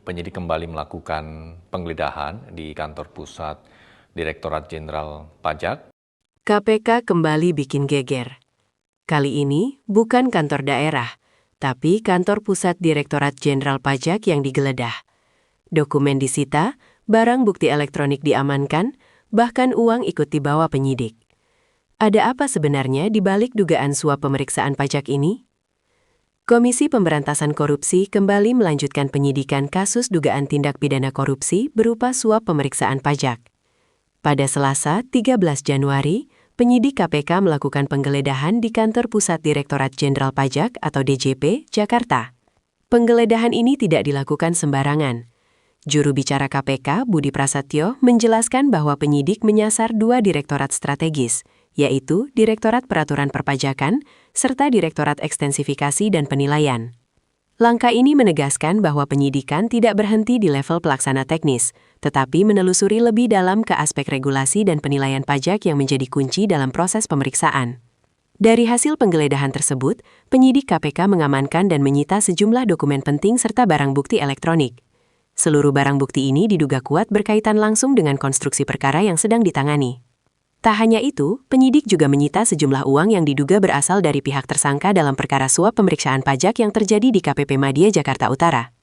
Penyidik kembali melakukan penggeledahan di kantor pusat Direktorat Jenderal Pajak. KPK kembali bikin geger. Kali ini bukan kantor daerah, tapi kantor pusat Direktorat Jenderal Pajak yang digeledah. Dokumen disita, barang bukti elektronik diamankan, bahkan uang ikut dibawa penyidik. Ada apa sebenarnya di balik dugaan suap pemeriksaan pajak ini? Komisi Pemberantasan Korupsi kembali melanjutkan penyidikan kasus dugaan tindak pidana korupsi berupa suap pemeriksaan pajak. Pada Selasa, 13 Januari, penyidik KPK melakukan penggeledahan di kantor pusat Direktorat Jenderal Pajak atau DJP, Jakarta. Penggeledahan ini tidak dilakukan sembarangan. Juru bicara KPK, Budi Prasetyo, menjelaskan bahwa penyidik menyasar 2 direktorat strategis, yaitu Direktorat Peraturan Perpajakan serta Direktorat Ekstensifikasi dan Penilaian. Langkah ini menegaskan bahwa penyidikan tidak berhenti di level pelaksana teknis, tetapi menelusuri lebih dalam ke aspek regulasi dan penilaian pajak yang menjadi kunci dalam proses pemeriksaan. Dari hasil penggeledahan tersebut, penyidik KPK mengamankan dan menyita sejumlah dokumen penting serta barang bukti elektronik. Seluruh barang bukti ini diduga kuat berkaitan langsung dengan konstruksi perkara yang sedang ditangani. Tak hanya itu, penyidik juga menyita sejumlah uang yang diduga berasal dari pihak tersangka dalam perkara suap pemeriksaan pajak yang terjadi di KPP Madya, Jakarta Utara.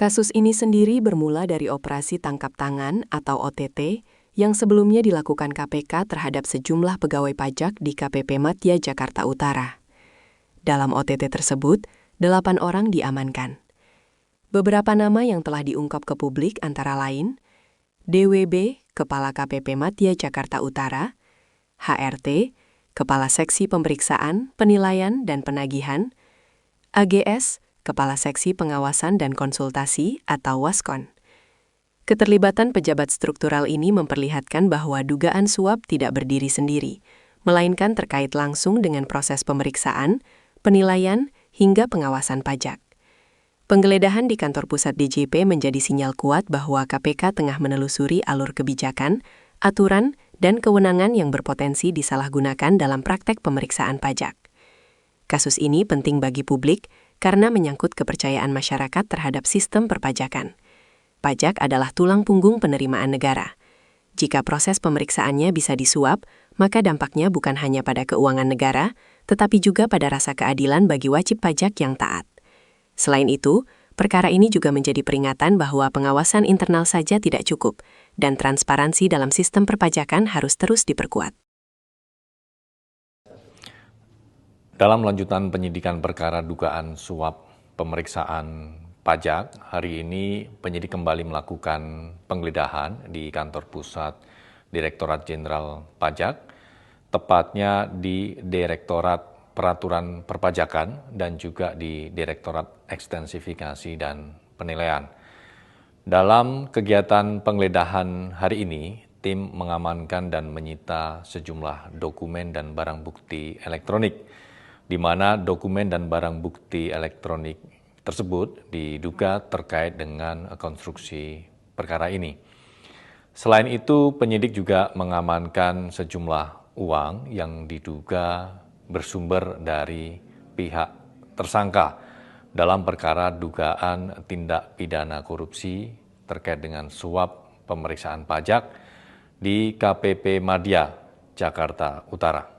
Kasus ini sendiri bermula dari operasi tangkap tangan atau OTT yang sebelumnya dilakukan KPK terhadap sejumlah pegawai pajak di KPP Madya, Jakarta Utara. Dalam OTT tersebut, 8 orang diamankan. Beberapa nama yang telah diungkap ke publik antara lain DWB, Kepala KPP Madya Jakarta Utara, HRT, Kepala Seksi Pemeriksaan, Penilaian, dan Penagihan, AGS, Kepala Seksi Pengawasan dan Konsultasi atau Waskon. Keterlibatan pejabat struktural ini memperlihatkan bahwa dugaan suap tidak berdiri sendiri, melainkan terkait langsung dengan proses pemeriksaan, penilaian, hingga pengawasan pajak. Penggeledahan di kantor pusat DJP menjadi sinyal kuat bahwa KPK tengah menelusuri alur kebijakan, aturan, dan kewenangan yang berpotensi disalahgunakan dalam praktek pemeriksaan pajak. Kasus ini penting bagi publik karena menyangkut kepercayaan masyarakat terhadap sistem perpajakan. Pajak adalah tulang punggung penerimaan negara. Jika proses pemeriksaannya bisa disuap, maka dampaknya bukan hanya pada keuangan negara, tetapi juga pada rasa keadilan bagi wajib pajak yang taat. Selain itu, perkara ini juga menjadi peringatan bahwa pengawasan internal saja tidak cukup, dan transparansi dalam sistem perpajakan harus terus diperkuat. Dalam lanjutan penyidikan perkara dugaan suap pemeriksaan pajak, hari ini penyidik kembali melakukan penggeledahan di kantor pusat Direktorat Jenderal Pajak, tepatnya di Direktorat Peraturan Perpajakan dan juga di Direktorat Ekstensifikasi dan Penilaian. Dalam kegiatan penggeledahan hari ini, tim mengamankan dan menyita sejumlah dokumen dan barang bukti elektronik, di mana dokumen dan barang bukti elektronik tersebut diduga terkait dengan konstruksi perkara ini. Selain itu, penyidik juga mengamankan sejumlah uang yang diduga bersumber dari pihak tersangka dalam perkara dugaan tindak pidana korupsi terkait dengan suap pemeriksaan pajak di KPP Madya, Jakarta Utara.